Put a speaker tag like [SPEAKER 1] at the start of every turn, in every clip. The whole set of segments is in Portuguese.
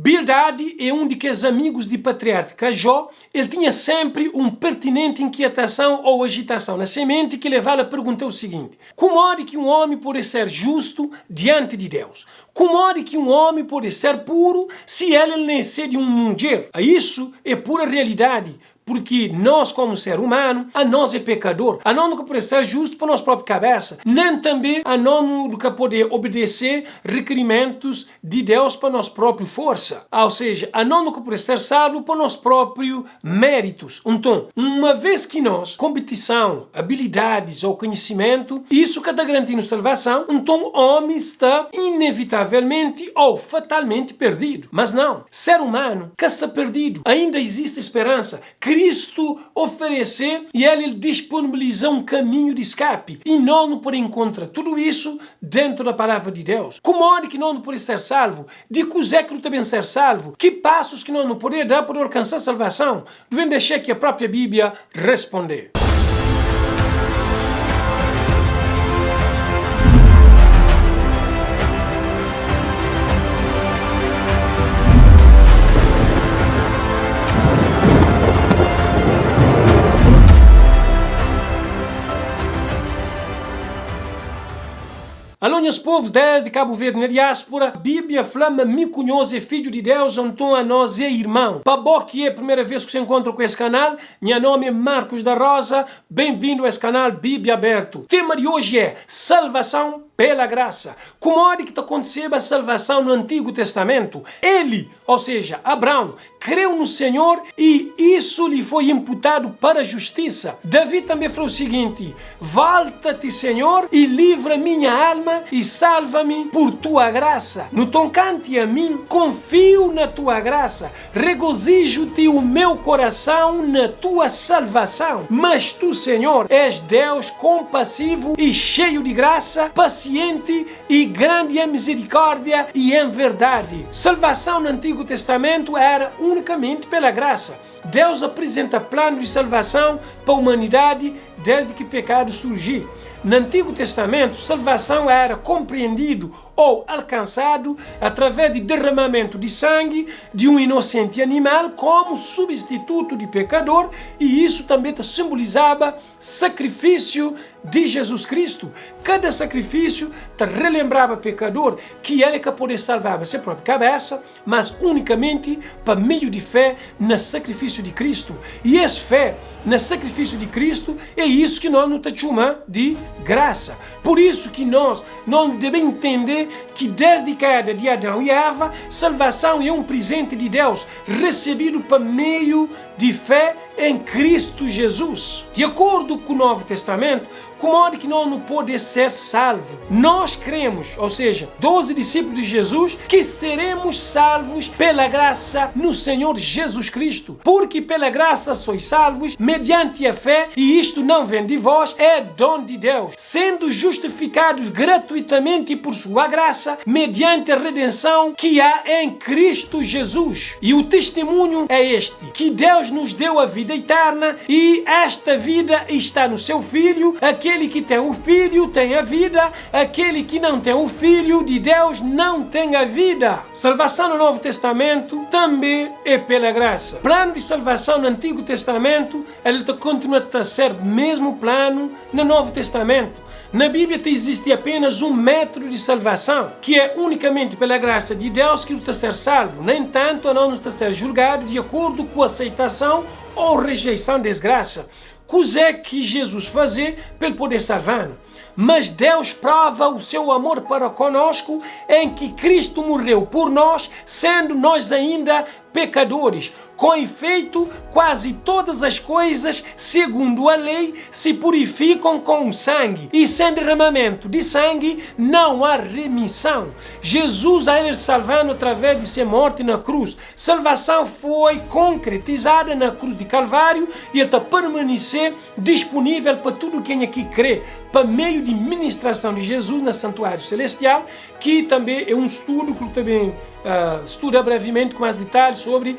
[SPEAKER 1] Bildade é um daqueles amigos de patriarca Jó. Ele tinha sempre uma pertinente inquietação ou agitação na sua mente que levava a perguntar o seguinte: como é que um homem pode ser justo diante de Deus? Como é que um homem pode ser puro se ele nascer de uma mulher? Isso é pura realidade. Porque nós, como ser humano, a nós é pecador. A nós nunca pode ser justo para a nossa própria cabeça. Nem também a nós nunca pode obedecer requerimentos de Deus para a nossa própria força. Ou seja, a nós nunca pode ser salvo para nossos próprios méritos. Então, uma vez que nós, competição, habilidades ou conhecimento, isso que está garantindo salvação, então o homem está inevitavelmente ou fatalmente perdido. Mas não. Ser humano que está perdido. Ainda existe esperança. Cristo oferecer e ele disponibiliza um caminho de escape. E nós não podemos encontrar tudo isso dentro da palavra de Deus. Como é que nós não podemos ser salvo? De que século também ser salvo? Que passos que nós não podemos dar para alcançar a salvação? Devemos deixar que a própria Bíblia responder. Alô, meus povos desde Cabo Verde na diáspora, a Bíblia flama me conhece, filho de Deus, então a nós é irmão. Para bom que é a primeira vez que você encontra com esse canal, meu nome é Marcos da Rosa, bem-vindo a esse canal Bíblia Aberto. O tema de hoje é salvação pela graça. Como é que está acontecendo a salvação no Antigo Testamento? Ele, ou seja, Abraão, creu no Senhor e isso lhe foi imputado para a justiça. Davi também falou o seguinte: volta-te, Senhor, e livra minha alma e salva-me por tua graça. No tocante a mim, confio na tua graça, regozijo-te o meu coração na tua salvação. Mas tu, Senhor, és Deus compassivo e cheio de graça, paciente e grande em misericórdia e em verdade. Salvação no Antigo Testamento era unicamente pela graça. Deus apresenta plano de salvação para a humanidade desde que o pecado surgiu. No Antigo Testamento, salvação era compreendido ou alcançado através de derramamento de sangue de um inocente animal como substituto de pecador, e isso também simbolizava sacrifício de Jesus Cristo. Cada sacrifício relembrava o pecador que ele que poderia salvar a sua própria cabeça, mas unicamente por meio de fé no sacrifício de Cristo. E essa fé no sacrifício de Cristo é isso que nós não chamamos de graça. Por isso que nós não devemos entender que desde a queda de Adão e Eva, salvação é um presente de Deus recebido por meio de fé em Cristo Jesus. De acordo com o Novo Testamento, como é que nós não podemos ser salvos? Nós cremos, ou seja, 12 discípulos de Jesus, que seremos salvos pela graça no Senhor Jesus Cristo. Porque pela graça sois salvos, mediante a fé, e isto não vem de vós, é dom de Deus, sendo justificados gratuitamente por sua graça, mediante a redenção que há em Cristo Jesus. E o testemunho é este, que Deus nos deu a vida eterna, e esta vida está no seu Filho. Aquele que tem o Filho tem a vida, aquele que não tem o Filho de Deus não tem a vida. Salvação no Novo Testamento também é pela graça. Plano de salvação no Antigo Testamento, ele continua a ser o mesmo plano no Novo Testamento. Na Bíblia existe apenas um método de salvação, que é unicamente pela graça de Deus que está a ser salvo. No entanto, não está a ser julgado de acordo com a aceitação ou rejeição da desgraça. O é que Jesus fazer para poder salvar-nos? Mas Deus prova o seu amor para conosco em que Cristo morreu por nós, sendo nós ainda pecadores. Com efeito, quase todas as coisas, segundo a lei, se purificam com o sangue, e sem derramamento de sangue não há remissão. Jesus a ele salvando através de sua morte na cruz. Salvação foi concretizada na cruz de Calvário e está permanecer disponível para todo quem aqui crê, por meio de ministração de Jesus no santuário celestial, que também é um estudo que também estudar brevemente com mais detalhes sobre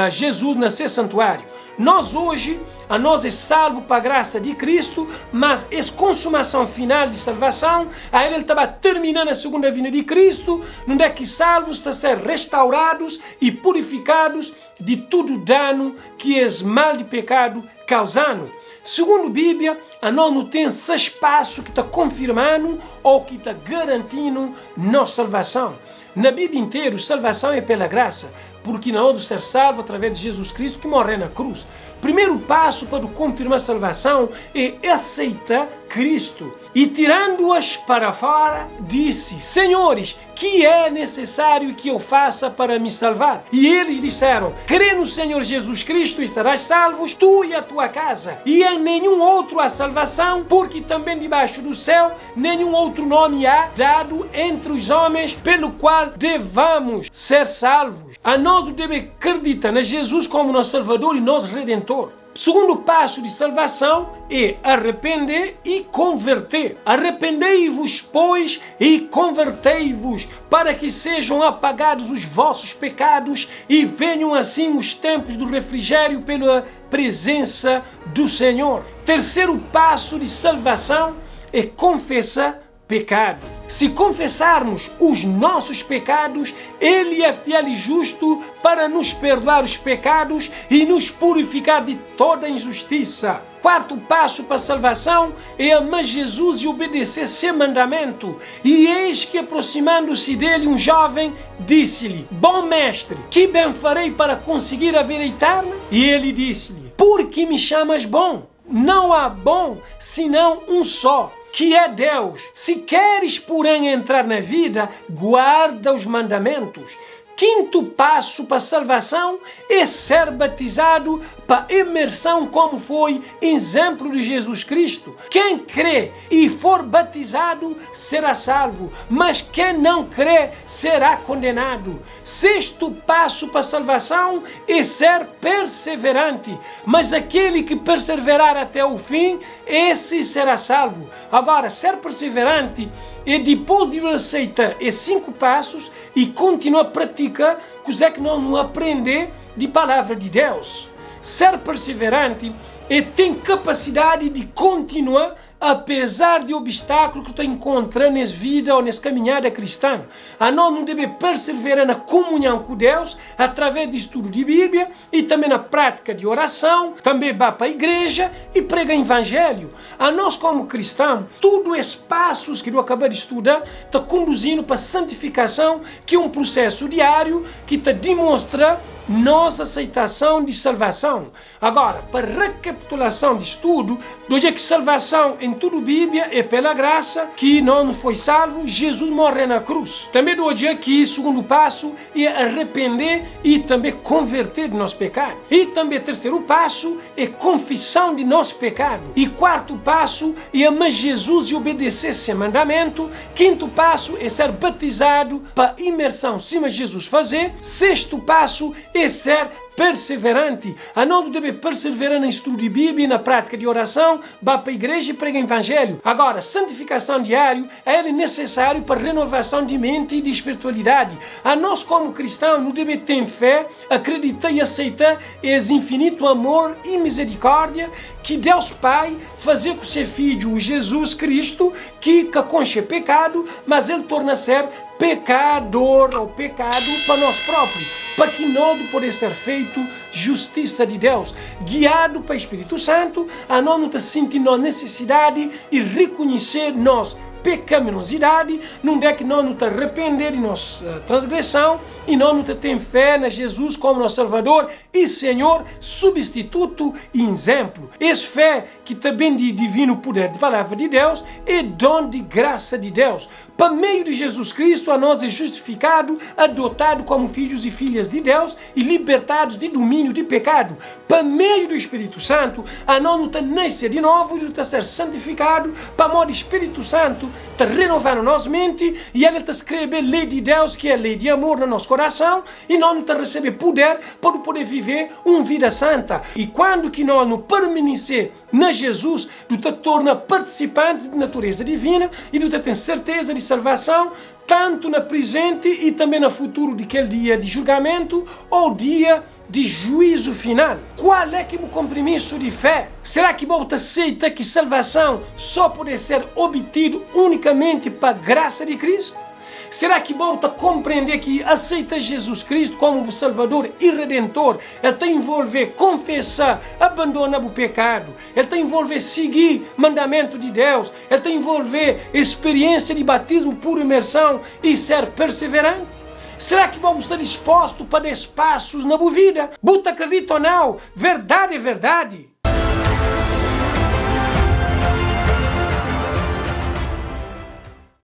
[SPEAKER 1] Jesus nascer santuário. Nós hoje, a nós é salvo para a graça de Cristo, mas essa consumação final de salvação, a ele estava terminando a segunda vinda de Cristo, onde é que salvos estão a ser restaurados e purificados de todo dano que é mal de pecado causando. Segundo a Bíblia, a nós não tem esse espaço que está confirmando ou que está garantindo nossa salvação. Na Bíblia inteira, a salvação é pela graça, porque não há ser salvo através de Jesus Cristo que morreu na cruz. Primeiro passo para confirmar a salvação é aceitar Cristo. E tirando-as para fora, disse: Senhores, que é necessário que eu faça para me salvar? E eles disseram: crê no Senhor Jesus Cristo e estarás salvos, tu e a tua casa. E em nenhum outro há salvação, porque também debaixo do céu nenhum outro nome há dado entre os homens pelo qual devamos ser salvos. A nós devemos acreditar na Jesus como nosso Salvador e nosso Redentor. Segundo passo de salvação é arrepender e converter. Arrependei-vos, pois, e convertei-vos, para que sejam apagados os vossos pecados e venham assim os tempos do refrigério pela presença do Senhor. Terceiro passo de salvação é confessar pecado. Se confessarmos os nossos pecados, Ele é fiel e justo para nos perdoar os pecados e nos purificar de toda injustiça. Quarto passo para a salvação é amar Jesus e obedecer seu mandamento. E eis que, aproximando-se dele, um jovem disse-lhe: Bom mestre, que bem farei para conseguir a vida eterna? E ele disse-lhe: Por que me chamas bom? Não há bom senão um só, que é Deus. Se queres, porém, entrar na vida, guarda os mandamentos. Quinto passo para a salvação é ser batizado para imersão, como foi exemplo de Jesus Cristo. Quem crê e for batizado será salvo, mas quem não crê será condenado. Sexto passo para a salvação é ser perseverante, mas aquele que perseverar até o fim, esse será salvo. Agora, ser perseverante é depois de aceitar esses 5 passos e continuar a praticar o que nós não aprendemos de palavra de Deus. Ser perseverante é ter capacidade de continuar apesar de obstáculos que tu encontras nessa vida ou nessa caminhada cristã. A nós não devemos perseverar na comunhão com Deus através de estudo de Bíblia e também na prática de oração, também vá para a igreja e prega o evangelho. A nós como cristãos, tudo esses passos que eu acabei de estudar está conduzindo para a santificação, que é um processo diário que te demonstra nossa aceitação de salvação. Agora, para recapitulação de estudo, do dia que salvação em toda a Bíblia é pela graça, que não foi salvo, Jesus morreu na cruz. Também do dia que, segundo passo, é arrepender e também converter de nosso pecado. E também terceiro passo é confissão de nosso pecado. E quarto passo é amar Jesus e obedecer seu mandamento. Quinto passo é ser batizado para imersão, cima de Jesus fazer. Sexto passo é ser perseverante. A nós deve perseverar no estudo de Bíblia e na prática de oração, vá para a igreja e prega o evangelho. Agora, santificação diária é necessário para renovação de mente e de espiritualidade. A nós como cristãos não deve ter fé, acreditar e aceitar esse infinito amor e misericórdia que Deus Pai fazia com seu Filho Jesus Cristo, que concha pecado, mas ele torna ser pecador ou pecado para nós próprios, para que nós podemos ser feito justiça de Deus, guiado pelo Espírito Santo, a nós não sentir necessidade e reconhecer nós pecaminosidade, não é que nós nos arrepender de nossa transgressão e nós não temos fé na Jesus como nosso Salvador e Senhor, substituto e exemplo. Essa fé que também de divino poder de palavra de Deus é dom de graça de Deus. Por meio de Jesus Cristo, a nós é justificado, adotado como filhos e filhas de Deus e libertados de domínio de pecado. Por meio do Espírito Santo, a nós não nascer de novo e não ser santificado, para modo Espírito Santo está renovando nossa mente e ele está escrever a lei de Deus, que é a lei de amor no nosso coração, e nós não receber poder para poder viver uma vida santa. E quando que nós não permanecer na Jesus, tu te torna participante de natureza divina e tu tem certeza de salvação, tanto no presente e também no futuro daquele dia de julgamento ou dia de juízo final. Qual é que é o compromisso de fé? Será que você aceita que salvação só pode ser obtido unicamente para a graça de Cristo? Será que você compreende que aceita Jesus Cristo como o Salvador e Redentor? Ele te envolve confessar, abandonar o pecado. Ele te envolve seguir o mandamento de Deus. Ele te envolve experiência de batismo por imersão e ser perseverante. Será que você está disposto para dar passos na vida? Você acredita ou não? Verdade é verdade.